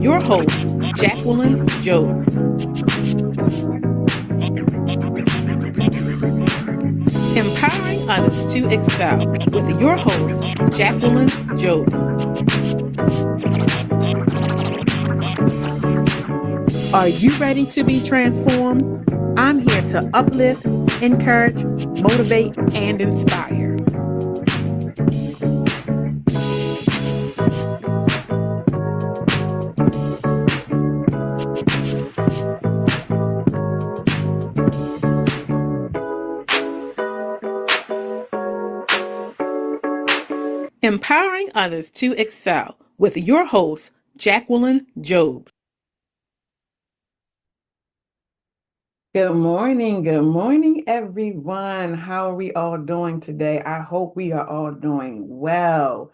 your host, Jacqueline Job. Empowering others to excel with your host, Jacqueline Job. Are you ready to be transformed? I'm here to uplift, encourage, motivate, and inspire. Empowering others to excel with your host, Jacqueline Job. Good morning, everyone. How are we all doing today? I hope we are all doing well.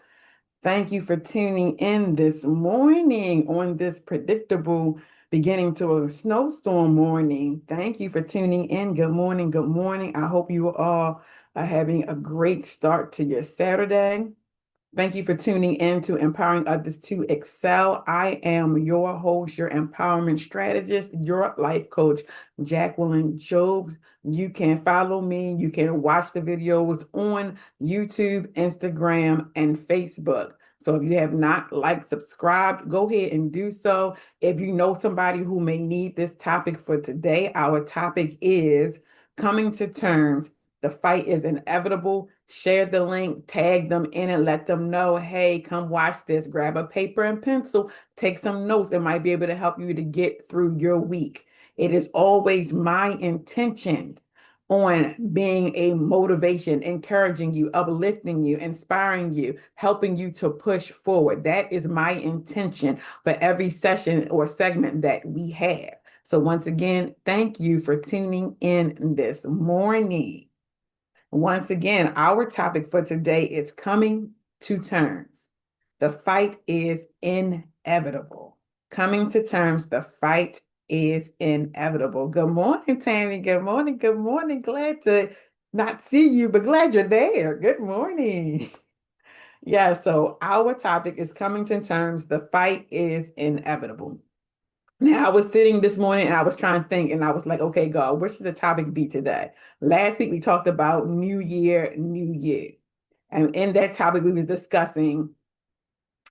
Thank you for tuning in this morning on this predictable beginning to a snowstorm morning. Thank you for tuning in. Good morning. Good morning. I hope you all are having a great start to your Saturday. Thank you for tuning in to Empowering Others to Excel. I am your host, your empowerment strategist, your life coach, Jacqueline Job. You can follow me. You can watch the videos on YouTube, Instagram, and Facebook. So if you have not liked, subscribed, go ahead and do so. If you know somebody who may need this topic for today, our topic is coming to terms. The fight is inevitable. Share the link, tag them in, and let them know, hey, come watch this. Grab a paper and pencil, take some notes. It might be able to help you to get through your week. It is always my intention on being a motivation, encouraging you, uplifting you, inspiring you, helping you to push forward. That is my intention for every session or segment that we have. So once again, thank you for tuning in this morning. Once again, our topic for today is coming to terms. The fight is inevitable. Coming to terms, the fight is inevitable. Good morning, Tammy. Good morning. Good morning. Glad to not see you, but glad you're there. Good morning. Yeah, so our topic is coming to terms. The fight is inevitable. Now, I was sitting this morning and I was trying to think, and I was like, okay, God, what should the topic be today? Last week, we talked about New Year, New You. And in that topic, we was discussing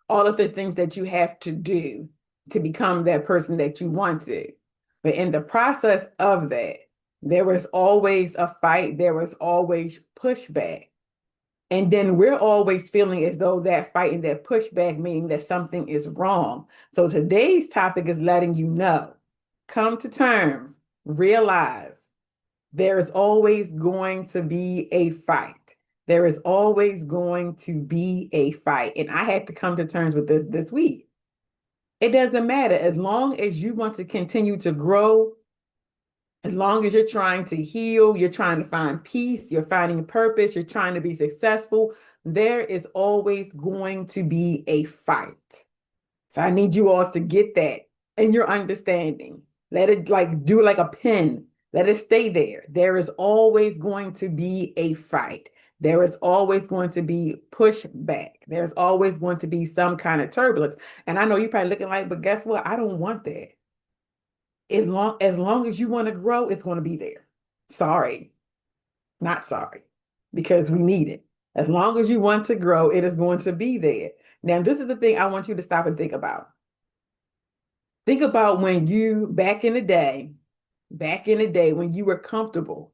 all of the things that you have to do to become that person that you want to. But in the process of that, there was always a fight. There was always pushback. And then we're always feeling as though that fight and that pushback meaning that something is wrong. So today's topic is letting you know, come to terms, realize there is always going to be a fight. There is always going to be a fight. And I had to come to terms with this week. It doesn't matter. As long as you want to continue to grow, as long as you're trying to heal, you're trying to find peace, you're finding purpose, you're trying to be successful, there is always going to be a fight. So I need you all to get that in your understanding. Let it do like a pin. Let it stay there. There is always going to be a fight. There is always going to be pushback. There's always going to be some kind of turbulence. And I know you're probably looking like, but guess what? I don't want that. As long as you want to grow, it's going to be there. Sorry, not sorry, because we need it. As long as you want to grow, it is going to be there. Now, this is the thing I want you to stop and think about. Think about when you, back in the day, when you were comfortable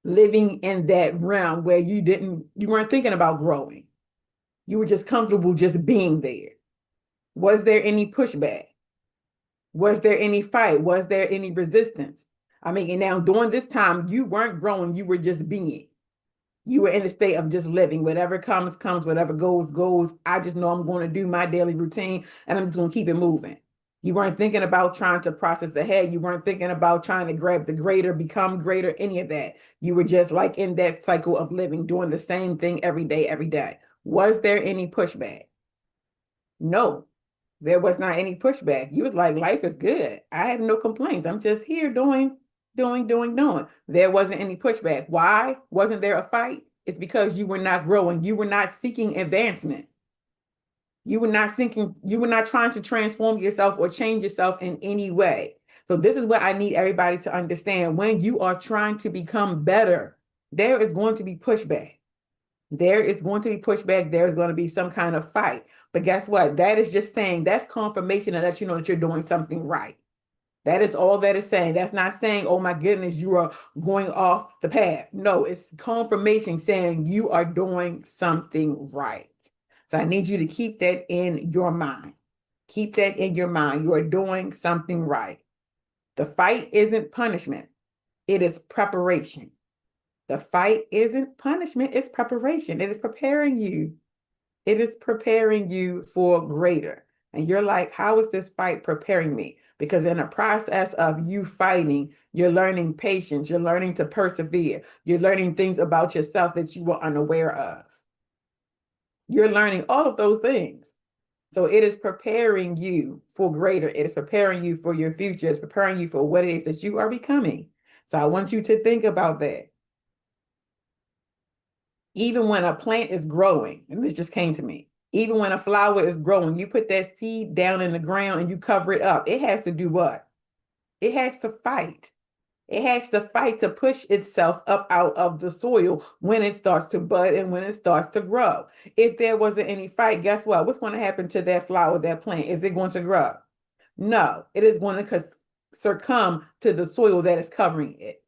living in that realm where you weren't thinking about growing. You were just comfortable just being there. Was there any pushback? Was there any fight? Was there any resistance? I mean, and now during this time, you weren't growing, you were just being. You were in a state of just living. Whatever comes, comes, whatever goes, goes. I just know I'm going to do my daily routine and I'm just going to keep it moving. You weren't thinking about trying to process ahead. You weren't thinking about trying to grab the greater, become greater, any of that. You were just like in that cycle of living, doing the same thing every day, every day. Was there any pushback? No. There was not any pushback. You was like, life is good. I have no complaints. I'm just here doing. There wasn't any pushback. Why wasn't there a fight? It's because you were not growing. You were not seeking advancement. You were not thinking, you were not trying to transform yourself or change yourself in any way. So this is what I need everybody to understand. When you are trying to become better, there is going to be pushback. There is going to be pushback. There's going to be some kind of fight. But guess what? That is just saying, that's confirmation that you know that you're doing something right. That is all that is saying. That's not saying, oh my goodness, you are going off the path. No, it's confirmation saying you are doing something right. So I need you to keep that in your mind. Keep that in your mind. You are doing something right. The fight isn't punishment. It is preparation. The fight isn't punishment. It's preparation. It is preparing you. It is preparing you for greater. And you're like, how is this fight preparing me? Because in the process of you fighting, you're learning patience. You're learning to persevere. You're learning things about yourself that you were unaware of. You're learning all of those things. So it is preparing you for greater. It is preparing you for your future. It's preparing you for what it is that you are becoming. So I want you to think about that. Even when a plant is growing, and this just came to me, even when a flower is growing, you put that seed down in the ground and you cover it up. It has to do what? It has to fight. It has to fight to push itself up out of the soil when it starts to bud and when it starts to grow. If there wasn't any fight, guess what? What's going to happen to that flower, that plant? Is it going to grow? No, it is going to succumb to the soil that is covering it.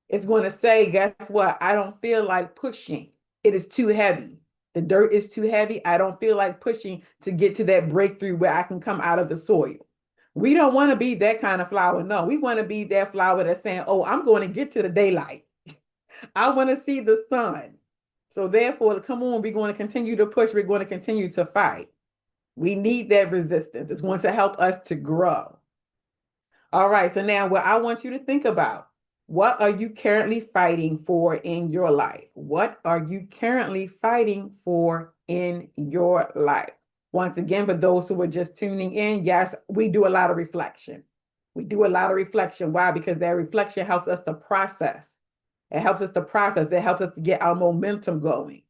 It's going to say, guess what? I don't feel like pushing. It is too heavy. The dirt is too heavy. I don't feel like pushing to get to that breakthrough where I can come out of the soil. We don't want to be that kind of flower. No, we want to be that flower that's saying, oh, I'm going to get to the daylight. I want to see the sun. So therefore, come on, we're going to continue to push. We're going to continue to fight. We need that resistance. It's going to help us to grow. All right. So now what I want you to think about, what are you currently fighting for in your life? What are you currently fighting for in your life? Once again, for those who are just tuning in, yes, we do a lot of reflection. We do a lot of reflection. Why? Because that reflection helps us to process. It helps us to process. It helps us to get our momentum going.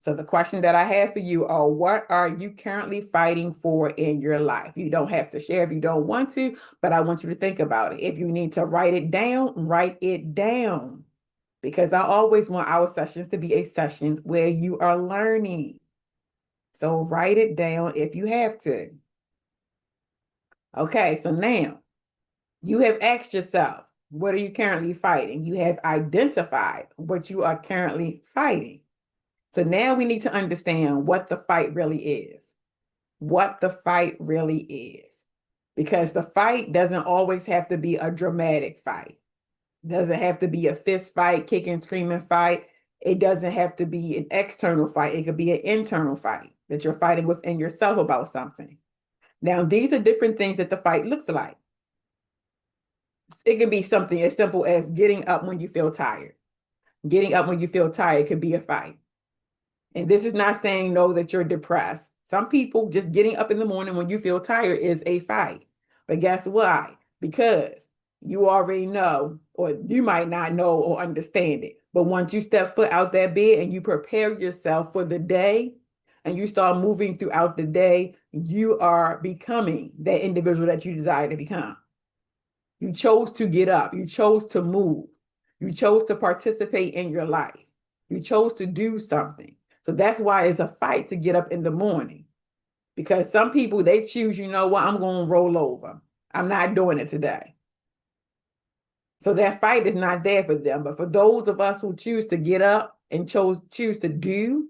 So the question that I have for you are, what are you currently fighting for in your life? You don't have to share if you don't want to, but I want you to think about it. If you need to write it down, write it down. Because I always want our sessions to be a session where you are learning. So write it down if you have to. Okay, so now you have asked yourself, what are you currently fighting? You have identified what you are currently fighting. So now we need to understand what the fight really is. What the fight really is. Because the fight doesn't always have to be a dramatic fight. It doesn't have to be a fist fight, kicking, screaming fight. It doesn't have to be an external fight. It could be an internal fight that you're fighting within yourself about something. Now, these are different things that the fight looks like. It can be something as simple as getting up when you feel tired. Getting up when you feel tired could be a fight. And this is not saying no that you're depressed. Some people just getting up in the morning when you feel tired is a fight. But guess why? Because you already know, or you might not know or understand it. But once you step foot out that bed and you prepare yourself for the day and you start moving throughout the day, you are becoming that individual that you desire to become. You chose to get up. You chose to move. You chose to participate in your life. You chose to do something. So that's why it's a fight to get up in the morning. Because some people, they choose, you know what, I'm going to roll over. I'm not doing it today. So that fight is not there for them. But for those of us who choose to get up and choose to do,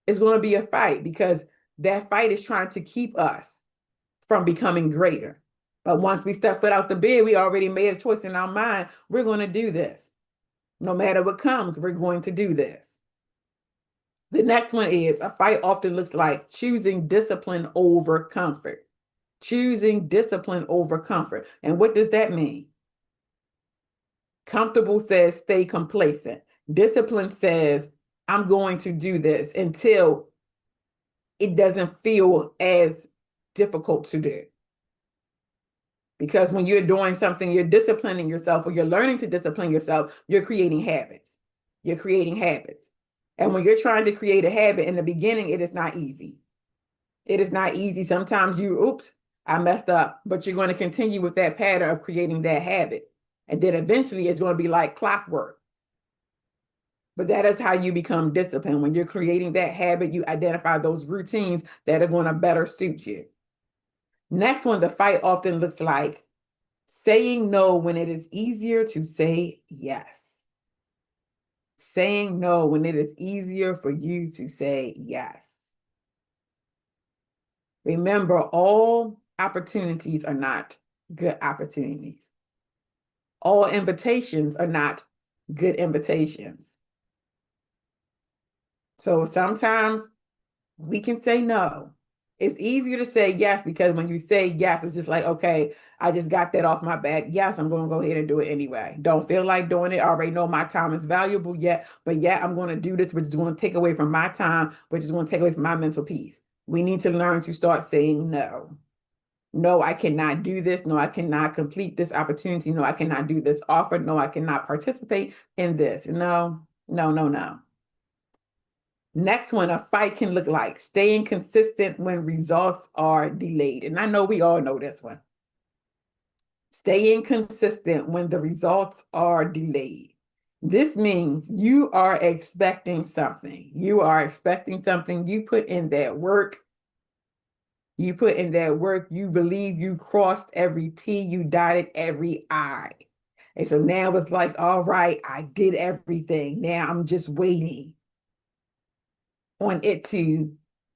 it's going to be a fight because that fight is trying to keep us from becoming greater. But once we step foot out the bed, we already made a choice in our mind. We're going to do this. No matter what comes, we're going to do this. The next one is a fight often looks like choosing discipline over comfort. Choosing discipline over comfort. And what does that mean? Comfortable says stay complacent. Discipline says I'm going to do this until it doesn't feel as difficult to do. Because when you're doing something, you're disciplining yourself or you're learning to discipline yourself, you're creating habits. You're creating habits. And when you're trying to create a habit in the beginning, it is not easy. It is not easy. Sometimes oops, I messed up, but you're going to continue with that pattern of creating that habit. And then eventually it's going to be like clockwork. But that is how you become disciplined. When you're creating that habit, you identify those routines that are going to better suit you. Next one, the fight often looks like saying no when it is easier to say yes. Saying no when it is easier for you to say yes. Remember, all opportunities are not good opportunities. All invitations are not good invitations. So sometimes we can say no. It's easier to say yes because when you say yes, it's just like, okay, I just got that off my back. Yes, I'm going to go ahead and do it anyway. Don't feel like doing it. I already know my time is valuable yet, but yeah, I'm going to do this, which is going to take away from my time, which is going to take away from my mental peace. We need to learn to start saying no. No, I cannot do this. No, I cannot complete this opportunity. No, I cannot do this offer. No, I cannot participate in this. No, no, no, no. Next one, a fight can look like staying consistent when results are delayed. And I know we all know this one. Staying consistent when the results are delayed. This means you are expecting something. You are expecting something. You put in that work. You put in that work. You believe you crossed every T. You dotted every I. And so now it's like, all right, I did everything. Now I'm just waiting on it to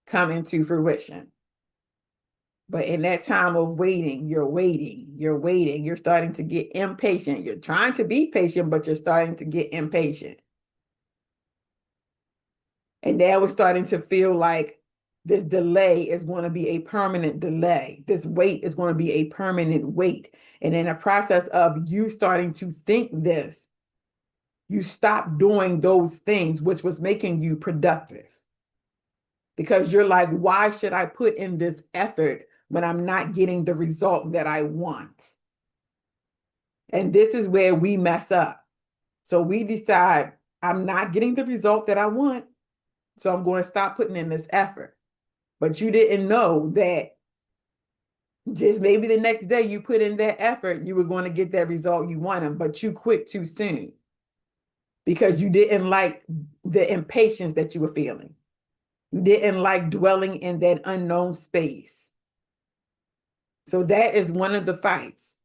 come into fruition. But in that time of waiting, you're starting to get impatient. You're trying to be patient, but you're starting to get impatient. And now it's starting to feel like this delay is going to be a permanent delay. This wait is going to be a permanent wait. And in the process of you starting to think this, you stop doing those things which was making you productive. Because you're like, why should I put in this effort when I'm not getting the result that I want? And this is where we mess up. So we decide, I'm not getting the result that I want, so I'm going to stop putting in this effort. But you didn't know that just maybe the next day you put in that effort, you were going to get that result you wanted, but you quit too soon because you didn't like the impatience that you were feeling. You didn't like dwelling in that unknown space. So that is one of the fights.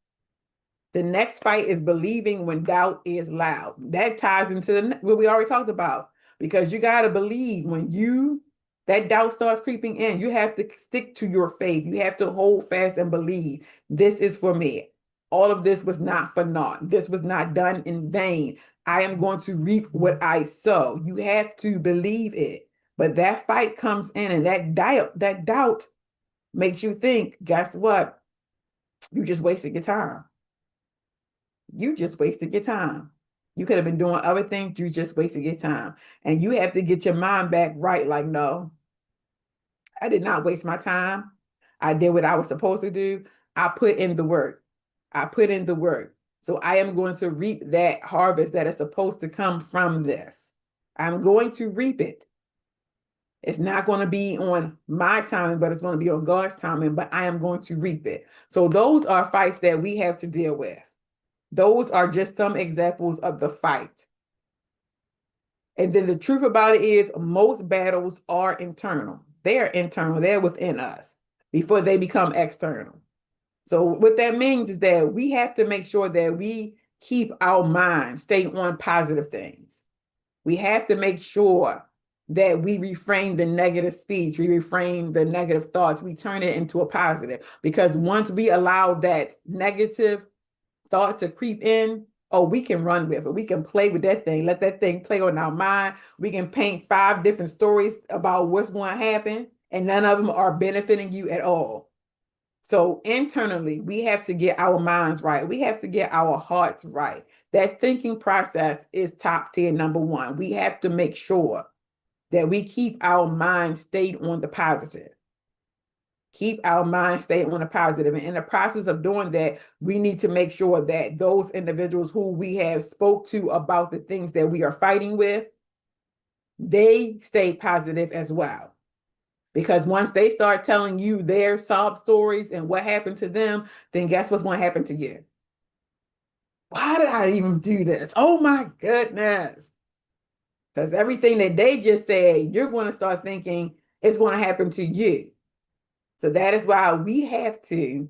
The next fight is believing when doubt is loud. That ties into what we already talked about, because you got to believe when that doubt starts creeping in, you have to stick to your faith. You have to hold fast and believe this is for me. All of this was not for naught. This was not done in vain. I am going to reap what I sow. You have to believe it. But that fight comes in, and that doubt makes you think, guess what? You just wasted your time. You just wasted your time. You could have been doing other things. You just wasted your time. And you have to get your mind back right. Like, no, I did not waste my time. I did what I was supposed to do. I put in the work. I put in the work. So I am going to reap that harvest that is supposed to come from this. I'm going to reap it. It's not going to be on my timing, but it's going to be on God's timing, but I am going to reap it. So those are fights that we have to deal with. Those are just some examples of the fight. And then the truth about it is most battles are internal. They're internal. They're within us before they become external. So what that means is that we have to make sure that we keep our mind stay on positive things. We have to make sure that we reframe the negative speech, we reframe the negative thoughts, we turn it into a positive. Because once we allow that negative thought to creep in, oh, we can run with it. We can play with that thing. Let that thing play on our mind. We can paint 5 different stories about what's going to happen, and none of them are benefiting you at all. So internally, we have to get our minds right. We have to get our hearts right. That thinking process is top tier, number one. We have to make sure that we keep our mind stayed on the positive. Keep our mind stayed on the positive. And in the process of doing that, we need to make sure that those individuals who we have spoke to about the things that we are fighting with, they stay positive as well. Because once they start telling you their sob stories and what happened to them, then guess what's going to happen to you? Why did I even do this? Oh my goodness. Because everything that they just said, you're going to start thinking it's going to happen to you. So that is why we have to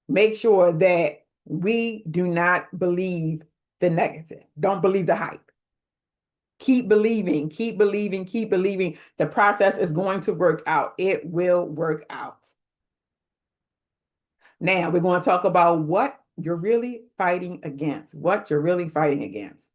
make sure that we do not believe the negative. Don't believe the hype. Keep believing, keep believing, keep believing. The process is going to work out. It will work out. Now we're going to talk about what you're really fighting against. What you're really fighting against.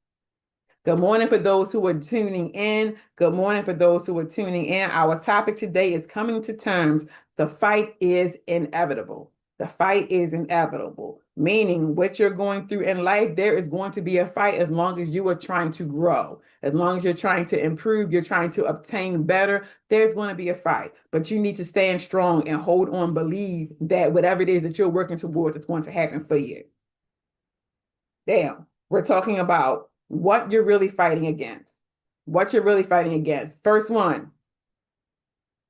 Good morning for those who are tuning in. Good morning for those who are tuning in. Our topic today is coming to terms. The fight is inevitable. The fight is inevitable, meaning what you're going through in life, there is going to be a fight as long as you are trying to grow. As long as you're trying to improve, you're trying to obtain better, there's going to be a fight. But you need to stand strong and hold on, believe that whatever it is that you're working towards is going to happen for you. Now, we're talking about what you're really fighting against. What you're really fighting against. First one,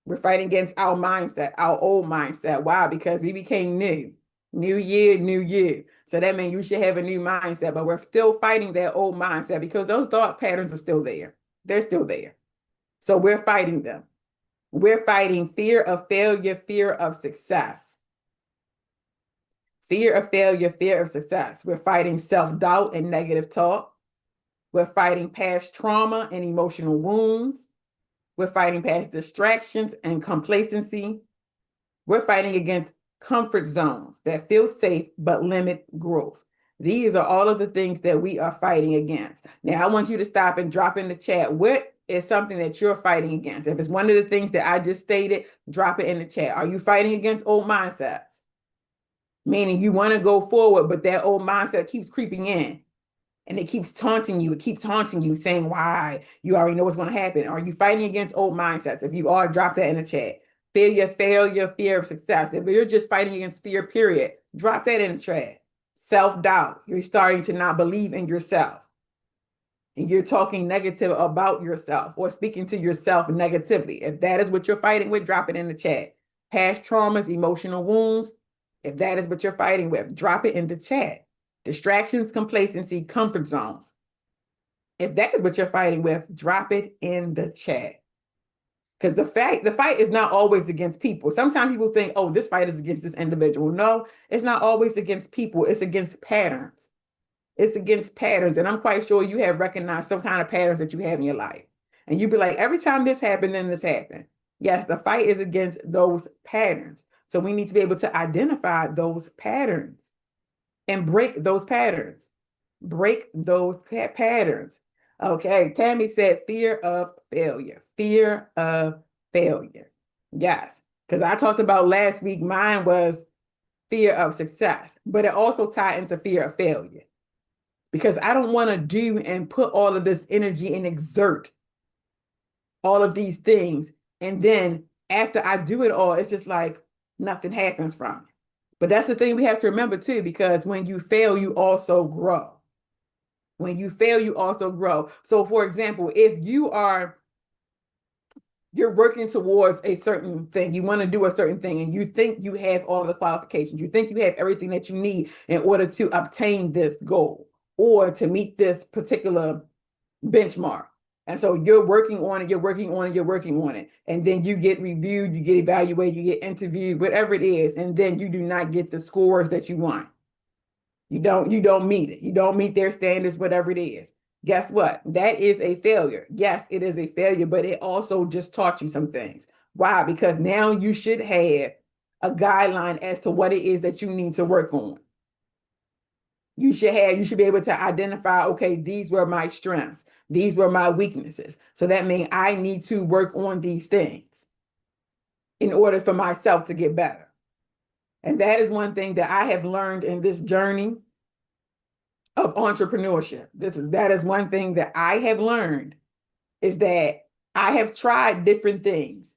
we're fighting against our mindset, our old mindset. Why? Because we became new. New year, new you. So that means you should have a new mindset, but we're still fighting that old mindset because those thought patterns are still there. They're still there. So we're fighting them. We're fighting fear of failure, fear of success. Fear of failure, fear of success. We're fighting self-doubt and negative talk. We're fighting past trauma and emotional wounds. We're fighting past distractions and complacency. We're fighting against comfort zones that feel safe but limit growth. These are all of the things that we are fighting against. Now, I want you to stop and drop in the chat. What is something that you're fighting against? If it's one of the things that I just stated, drop it in the chat. Are you fighting against old mindsets? Meaning you want to go forward, but that old mindset keeps creeping in. And it keeps taunting you. It keeps haunting you, saying why. You already know what's going to happen. Are you fighting against old mindsets? If you are, drop that in the chat. Failure, fear of success. If you're just fighting against fear, period, drop that in the chat. Self-doubt. You're starting to not believe in yourself. And you're talking negative about yourself or speaking to yourself negatively. If that is what you're fighting with, drop it in the chat. Past traumas, emotional wounds. If that is what you're fighting with, drop it in the chat. Distractions, complacency, comfort zones. If that is what you're fighting with, drop it in the chat. Because the fight is not always against people. Sometimes people think, oh, this fight is against this individual. No, it's not always against people. It's against patterns. It's against patterns. And I'm quite sure you have recognized some kind of patterns that you have in your life. And you'd be like, every time this happened, then this happened. Yes, the fight is against those patterns. So we need to be able to identify those patterns and break those patterns. Break those patterns. Okay, Tammy said fear of failure. Fear of failure. Yes, because I talked about last week, mine was fear of success, but it also tied into fear of failure. Because I don't want to do and put all of this energy and exert all of these things. And then after I do it all, it's just like nothing happens from it. But that's the thing we have to remember too, because when you fail, you also grow. When you fail, you also grow. So for example, if you're working towards a certain thing, you want to do a certain thing, and you think you have all of the qualifications, you think you have everything that you need in order to obtain this goal or to meet this particular benchmark. And so you're working on it, you're working on it, you're working on it. And then you get reviewed, you get evaluated, you get interviewed, whatever it is. And then you do not get the scores that you want. You don't meet it. You don't meet their standards, whatever it is. Guess what? That is a failure. Yes, it is a failure, but it also just taught you some things. Why? Because now you should have a guideline as to what it is that you need to work on. You should be able to identify, okay, these were my strengths. These were my weaknesses. So that means I need to work on these things in order for myself to get better. And that is one thing that I have learned in this journey of entrepreneurship. That is one thing that I have learned is that I have tried different things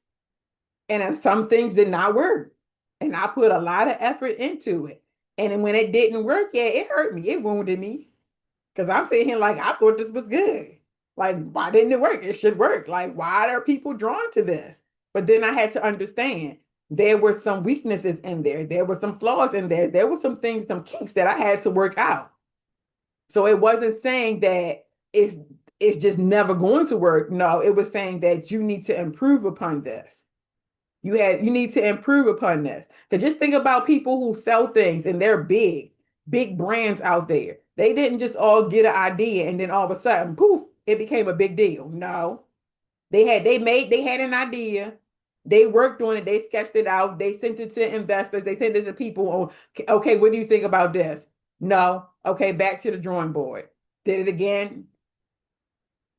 and some things did not work. And I put a lot of effort into it. And then when it didn't work, yeah, it hurt me. It wounded me. Because I'm sitting here like, I thought this was good. Like, why didn't it work? It should work. Like, why are people drawn to this? But then I had to understand there were some weaknesses in there. There were some flaws in there. There were some things, some kinks that I had to work out. So it wasn't saying that it's just never going to work. No, it was saying that you need to improve upon this. You need to improve upon this. Because just think about people who sell things and they're big brands out there. They didn't just all get an idea and then all of a sudden, poof, it became a big deal. No. They had an idea. They worked on it, they sketched it out, they sent it to investors, they sent it to people on, okay, what do you think about this? No. Okay, back to the drawing board. Did it again.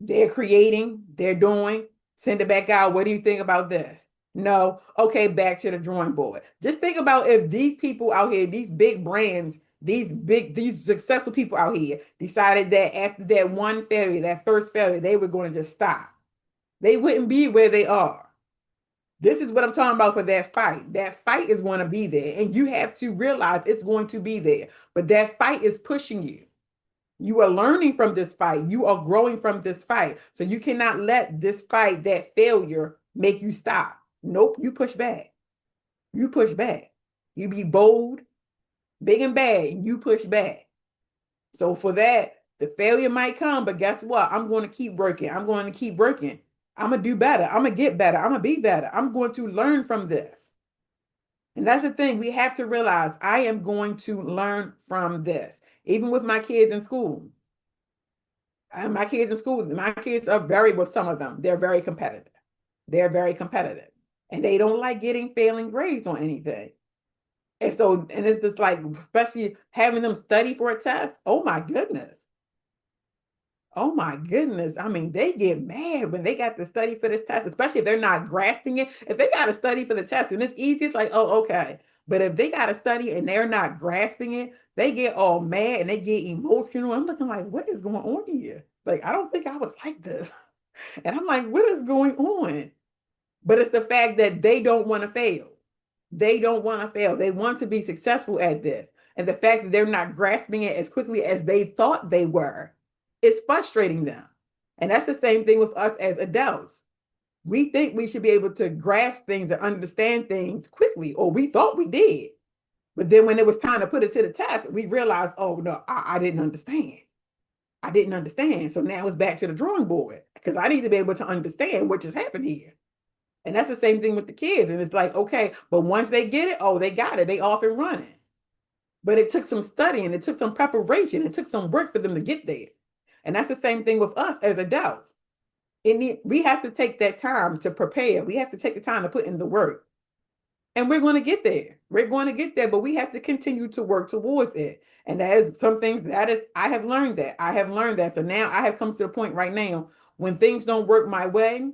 They're creating, they're doing, send it back out. What do you think about this? No. Okay, back to the drawing board. Just think about if these people out here, these big brands, these successful people out here decided that after that one failure, that first failure, they were going to just stop. They wouldn't be where they are. This is what I'm talking about for that fight. That fight is going to be there. And you have to realize it's going to be there. But that fight is pushing you. You are learning from this fight. You are growing from this fight. So you cannot let this fight, that failure, make you stop. Nope, you push back. You push back. You be bold, big and bad, and you push back. So for that, the failure might come, but guess what? I'm going to keep working. I'm going to keep working. I'm going to do better. I'm going to get better. I'm going to be better. I'm going to learn from this. And that's the thing. We have to realize I am going to learn from this. Even with my kids in school. My kids are well, some of them, they're very competitive. They're very competitive. And they don't like getting failing grades on anything. And it's just like, especially having them study for a test. Oh my goodness. Oh my goodness. I mean, they get mad when they got to study for this test, especially if they're not grasping it. If they got to study for the test and it's easy, it's like, oh, okay. But if they got to study and they're not grasping it, they get all mad and they get emotional. I'm looking like, what is going on here? Like, I don't think I was like this. And I'm like, what is going on? But it's the fact that they don't want to fail. They don't want to fail. They want to be successful at this. And the fact that they're not grasping it as quickly as they thought they were, it's frustrating them. And that's the same thing with us as adults. We think we should be able to grasp things and understand things quickly, or we thought we did. But then when it was time to put it to the test, we realized, oh, no, I didn't understand. I didn't understand. So now it's back to the drawing board because I need to be able to understand what just happened here. And that's the same thing with the kids. And it's like, okay, but once they get it, oh, they got it. They off and running. But it took some studying. It took some preparation. It took some work for them to get there. And that's the same thing with us as adults. We have to take that time to prepare. We have to take the time to put in the work. And we're going to get there. We're going to get there, but we have to continue to work towards it. And that is some things I have learned that. I have learned that. So now I have come to the point right now when things don't work my way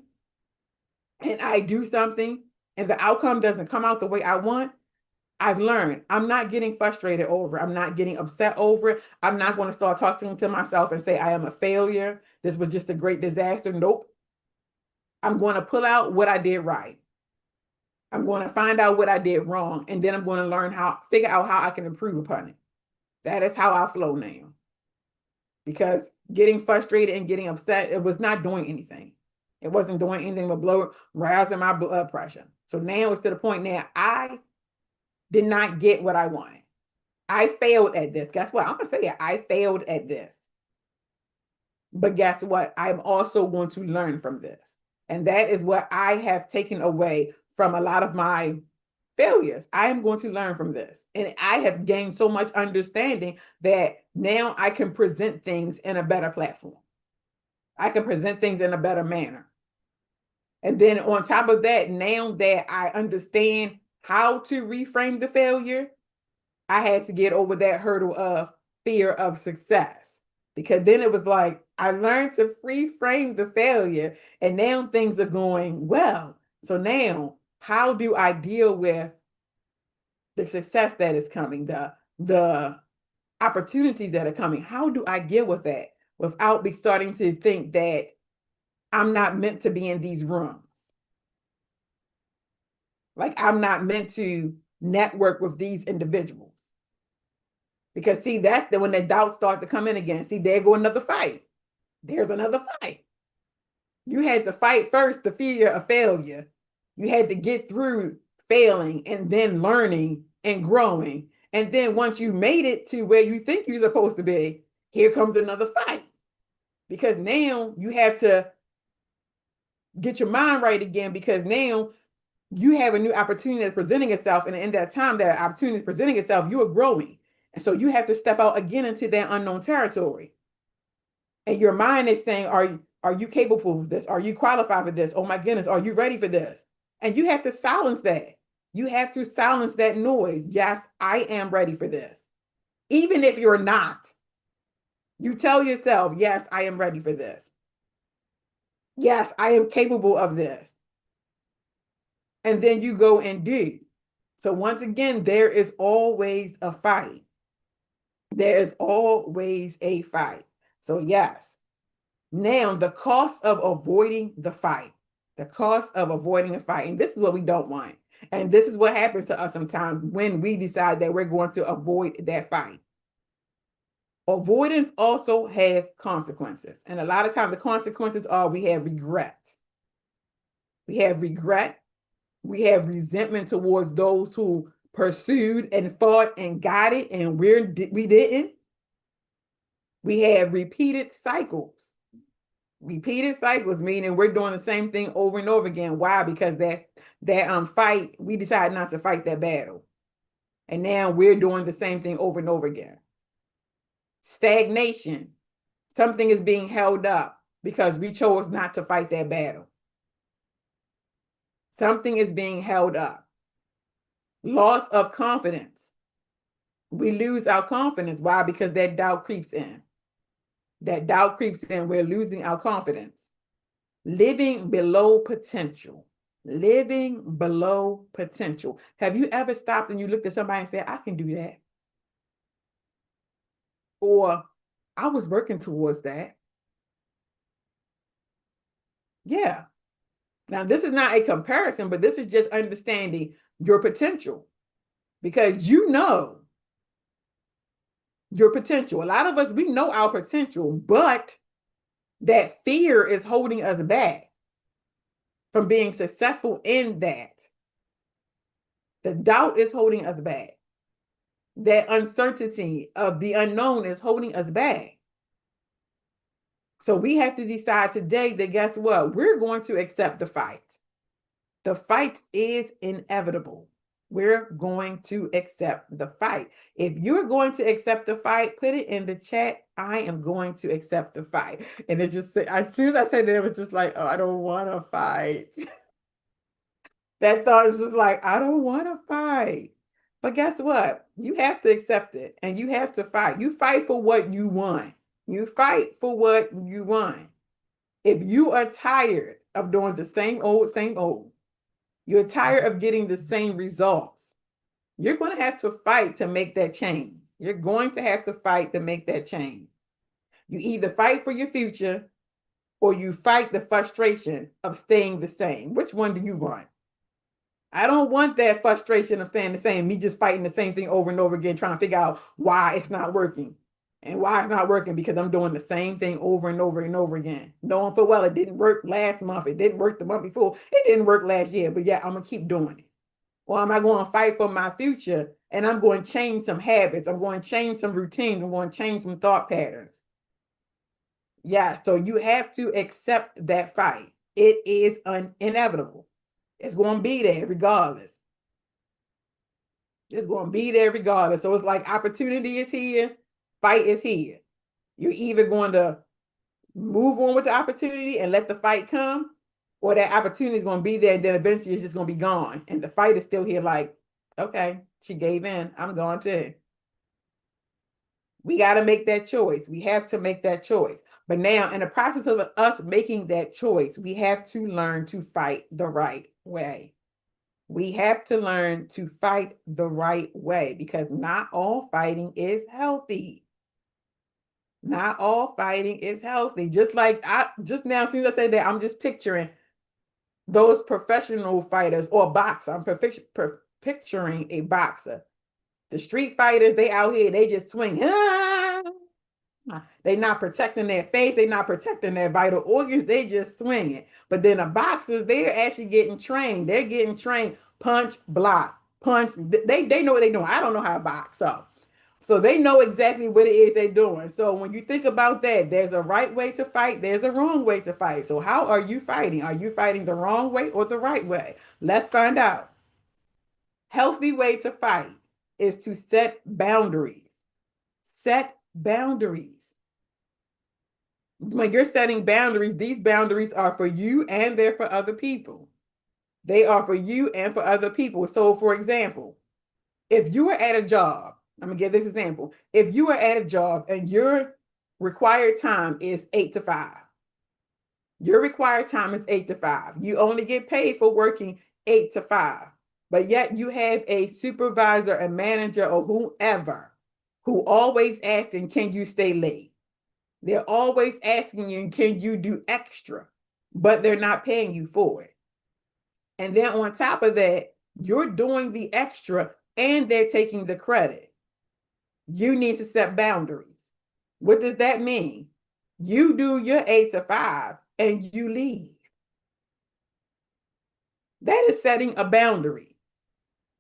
and I do something and the outcome doesn't come out the way I want, I've learned I'm not getting frustrated over it. I'm not getting upset over it. I'm not going to start talking to myself and say I am a failure. This was just a great disaster. Nope. I'm going to pull out what I did right. I'm going to find out what I did wrong. And then I'm going to figure out how I can improve upon it. That is how I flow now. Because getting frustrated and getting upset, it was not doing anything. It wasn't doing anything but rising my blood pressure. So now it's to the point now I did not get what I wanted. I failed at this. Guess what? I'm going to say it. I failed at this. But guess what? I'm also going to learn from this. And that is what I have taken away from a lot of my failures. I am going to learn from this. And I have gained so much understanding that now I can present things in a better platform. I can present things in a better manner. And then on top of that, now that I understand how to reframe the failure, I had to get over that hurdle of fear of success. Because then it was like, I learned to reframe the failure and now things are going well. So now, how do I deal with the success that is coming, the opportunities that are coming? How do I deal with that without me starting to think that I'm not meant to be in these rooms? Like I'm not meant to network with these individuals. Because see, that's when the doubts start to come in again. See, there go another fight. There's another fight. You had to fight first the fear of failure. You had to get through failing and then learning and growing. And then once you made it to where you think you're supposed to be, here comes another fight. Because now you have to get your mind right again, because now you have a new opportunity that's presenting itself. And in that time that opportunity is presenting itself, you are growing. And so you have to step out again into that unknown territory. And your mind is saying, are you capable of this? Are you qualified for this? Oh my goodness, are you ready for this? And you have to silence that. You have to silence that noise. Yes, I am ready for this. Even if you're not, you tell yourself, yes, I am ready for this. Yes, I am capable of this. And then you go and do. So once again, there is always a fight. There is always a fight. So yes. Now, the cost of avoiding the fight, the cost of avoiding a fight, and this is what we don't want. And this is what happens to us sometimes when we decide that we're going to avoid that fight. Avoidance also has consequences. And a lot of times the consequences are we have regret. We have regret. We have resentment towards those who pursued and fought and got it, and we didn't. We have repeated cycles. Repeated cycles, meaning we're doing the same thing over and over again. Why? Because that fight, we decided not to fight that battle. And now we're doing the same thing over and over again. Stagnation. Something is being held up because we chose not to fight that battle. Something is being held up. Loss of confidence. We lose our confidence. Why? Because that doubt creeps in. That doubt creeps in. We're losing our confidence. Living below potential. Living below potential. Have you ever stopped and you looked at somebody and said, I can do that? Or I was working towards that. Yeah. Now, this is not a comparison, but this is just understanding your potential, because you know your potential. A lot of us, we know our potential, but that fear is holding us back from being successful in that. The doubt is holding us back. That uncertainty of the unknown is holding us back. So we have to decide today that, guess what? We're going to accept the fight. The fight is inevitable. We're going to accept the fight. If you're going to accept the fight, put it in the chat. I am going to accept the fight. And it just, as soon as I said that, it was just like, oh, I don't want to fight. That thought was just like, I don't want to fight. But guess what? You have to accept it and you have to fight. You fight for what you want. You fight for what you want. If you are tired of doing the same old, you're tired of getting the same results, you're going to have to fight to make that change. You're going to have to fight to make that change. You either fight for your future or you fight the frustration of staying the same. Which one do you want? I don't want that frustration of staying the same, me just fighting the same thing over and over again, trying to figure out why it's not working. And why it's not working, because I'm doing the same thing over and over and over again. Knowing full well it didn't work last month. It didn't work the month before. It didn't work last year. But yeah, I'm going to keep doing it. Or am I going to fight for my future and I'm going to change some habits? I'm going to change some routines. I'm going to change some thought patterns. Yeah, so you have to accept that fight. It is inevitable. It's going to be there regardless. It's going to be there regardless. So it's like opportunity is here. Fight is here. You're either going to move on with the opportunity and let the fight come, or that opportunity is going to be there and then eventually it's just going to be gone. And the fight is still here like, okay, she gave in. I'm going to. We got to make that choice. We have to make that choice. But now in the process of us making that choice, we have to learn to fight the right way. We have to learn to fight the right way, because not all fighting is healthy. Not all fighting is healthy. Just like just now, as soon as I said that, I'm just picturing those professional fighters or boxer. I'm picturing a boxer. The street fighters, they out here, they just swing. Ah! They're not protecting their face. They're not protecting their vital organs. They just swing it. But then the boxers, they're actually getting trained. They're getting trained. Punch, block, punch. They know what they're doing. I don't know how to box. So they know exactly what it is they're doing. So when you think about that, there's a right way to fight. There's a wrong way to fight. So how are you fighting? Are you fighting the wrong way or the right way? Let's find out. Healthy way to fight is to set boundaries. Set boundaries. When you're setting boundaries, these boundaries are for you and they're for other people. They are for you and for other people. So, for example, if you are at a job, I'm going to give this example. If you are at a job and your required time is 8 to 5, your required time is 8 to 5. You only get paid for working 8 to 5. But yet you have a supervisor, a manager, or whoever who always asking, can you stay late? They're always asking you, can you do extra? But they're not paying you for it. And then on top of that, you're doing the extra and they're taking the credit. You need to set boundaries. What does that mean? You do your 8 to 5 and you leave. That is setting a boundary.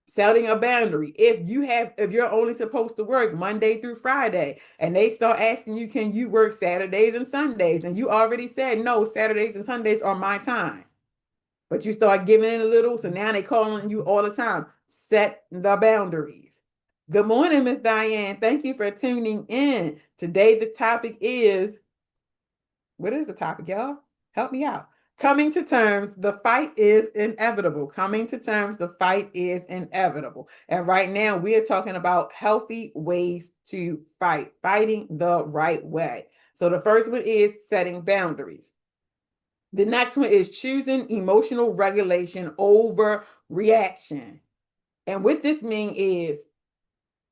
Setting a boundary. If you're only supposed to work Monday through Friday and they start asking you, can you work Saturdays and Sundays? And you already said, no, Saturdays and Sundays are my time. But you start giving in a little, so now they calling you all the time. Set the boundaries. Good morning, Miss Diane. Thank you for tuning in. Today, the topic is, what is the topic, y'all? Help me out. Coming to terms, the fight is inevitable. Coming to terms, the fight is inevitable. And right now, we are talking about healthy ways to fight, fighting the right way. So the first one is setting boundaries. The next one is choosing emotional regulation over reaction. And what this means is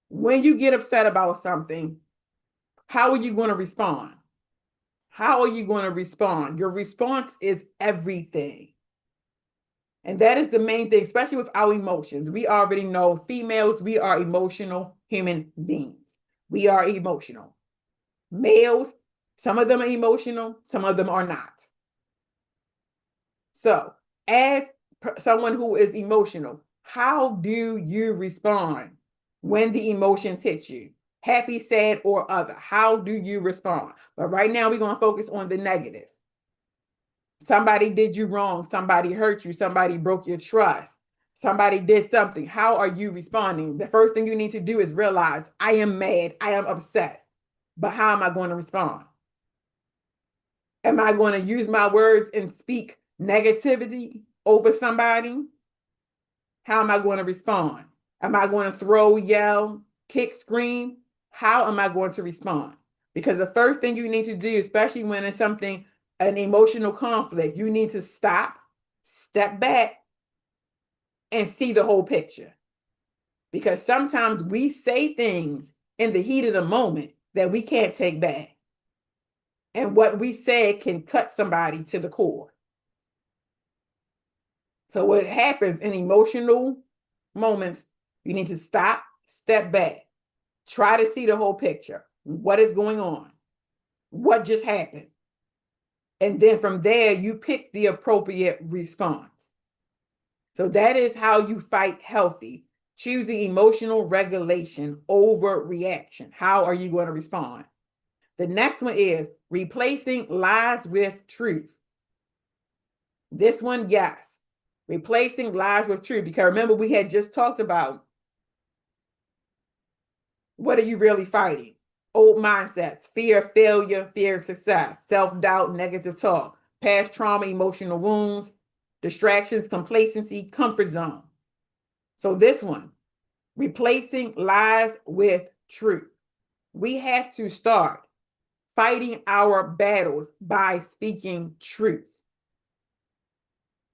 when you get upset about something, how are you going to respond? How are you going to respond? Your response is everything. And that is the main thing, especially with our emotions. We already know females, we are emotional human beings. We are emotional. Males, some of them are emotional, some of them are not. So, as someone who is emotional, how do you respond when the emotions hit you? Happy, sad, or other? How do you respond? But right now, we're going to focus on the negative. Somebody did you wrong. Somebody hurt you. Somebody broke your trust. Somebody did something. How are you responding? The first thing you need to do is realize, I am mad. I am upset. But how am I going to respond? Am I going to use my words and speak negativity over somebody? How am I going to respond? Am I going to throw, yell, kick, scream? How am I going to respond? Because the first thing you need to do, especially when it's something, an emotional conflict, you need to stop, step back, and see the whole picture. Because sometimes we say things in the heat of the moment that we can't take back. And what we said can cut somebody to the core. So what happens in emotional moments, you need to stop, step back, try to see the whole picture. What is going on? What just happened? And then from there, you pick the appropriate response. So that is how you fight healthy, choosing emotional regulation over reaction. How are you going to respond? The next one is replacing lies with truth. This one, yes. Replacing lies with truth. Because remember, we had just talked about what are you really fighting? Old mindsets, fear of failure, fear of success, self-doubt, negative talk, past trauma, emotional wounds, distractions, complacency, comfort zone. So this one, replacing lies with truth. We have to start fighting our battles by speaking truth.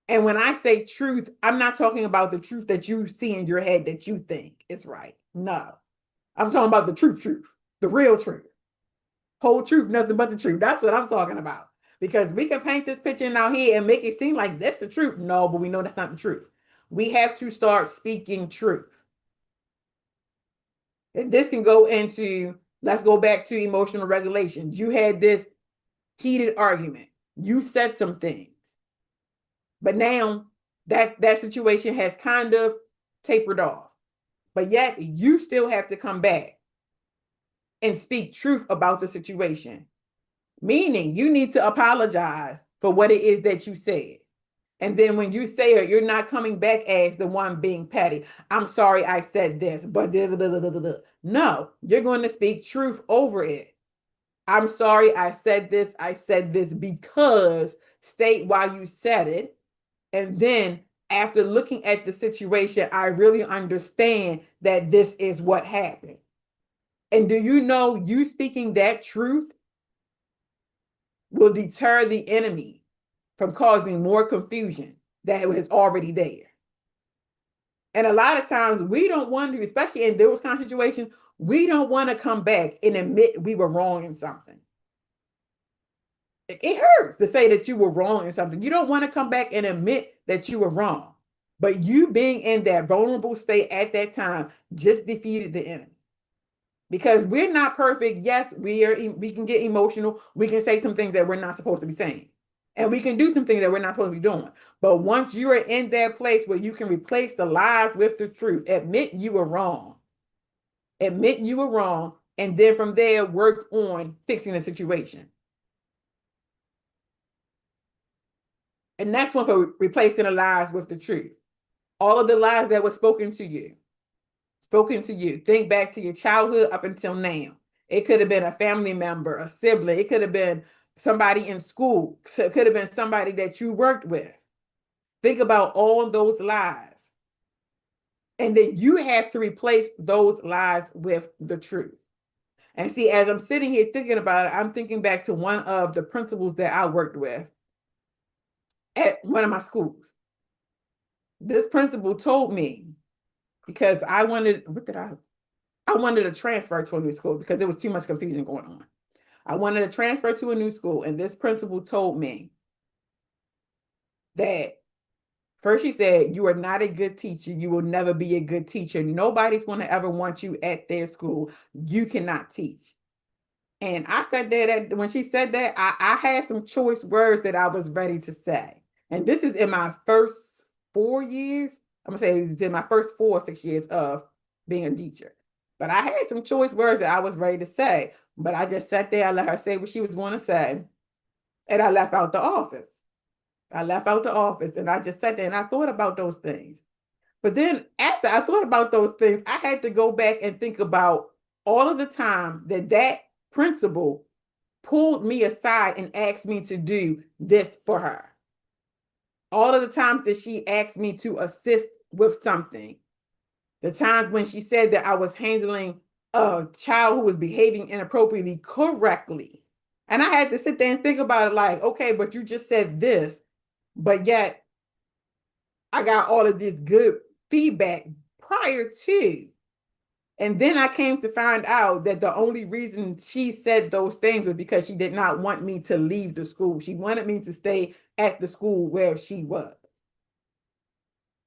And when I say truth, I'm not talking about the truth that you see in your head that you think is right. No. I'm talking about the truth, the real truth. Whole truth, nothing but the truth. That's what I'm talking about. Because we can paint this picture in our head and make it seem like that's the truth. No, but we know that's not the truth. We have to start speaking truth. And this can go into Let's go back to emotional regulation. You had this heated argument. You said some things, but now that situation has kind of tapered off. But yet you still have to come back and speak truth about the situation. Meaning you need to apologize for what it is that you said. And then when you say it, you're not coming back as the one being petty. I'm sorry I said this, but no, you're going to speak truth over it. I'm sorry I said this. I said this because state why you said it. And then after looking at the situation, I really understand that this is what happened. And do you know you speaking that truth will deter the enemy from causing more confusion that was already there. And a lot of times we don't want to, especially in those kind of situations, we don't want to come back and admit we were wrong in something. It hurts to say that you were wrong in something. You don't want to come back and admit that you were wrong. But you being in that vulnerable state at that time just defeated the enemy. Because we're not perfect. Yes, we can get emotional. We can say some things that we're not supposed to be saying. And we can do some things that we're not supposed to be doing. But once you are in that place where you can replace the lies with the truth, admit you were wrong. Admit you were wrong. And then from there, work on fixing the situation. And next one for replacing the lies with the truth. All of the lies that were spoken to you. Think back to your childhood up until now. It could have been a family member, a sibling. It could have been somebody in school. It could have been somebody that you worked with. Think about all those lies. And then you have to replace those lies with the truth. And see, as I'm sitting here thinking about it, I'm thinking back to one of the principals that I worked with at one of my schools. This principal told me, because I wanted to transfer to a new school because there was too much confusion going on. I wanted to transfer to a new school, and this principal told me that first she said, you are not a good teacher. You will never be a good teacher. Nobody's going to ever want you at their school. You cannot teach. And I said that when she said that, I had some choice words that I was ready to say. And this is in my first 4 years. I'm going to say it's in my first 4 or 6 years of being a teacher. But I had some choice words that I was ready to say. But I just sat there, I let her say what she was going to say. And I left out the office. And I just sat there and I thought about those things. But then after I thought about those things, I had to go back and think about all of the time that principal pulled me aside and asked me to do this for her. All of the times that she asked me to assist with something. The times when she said that I was handling a child who was behaving inappropriately correctly. And I had to sit there and think about it like, okay, but you just said this, but yet I got all of this good feedback prior to. And then I came to find out that the only reason she said those things was because she did not want me to leave the school. She wanted me to stay at the school where she was.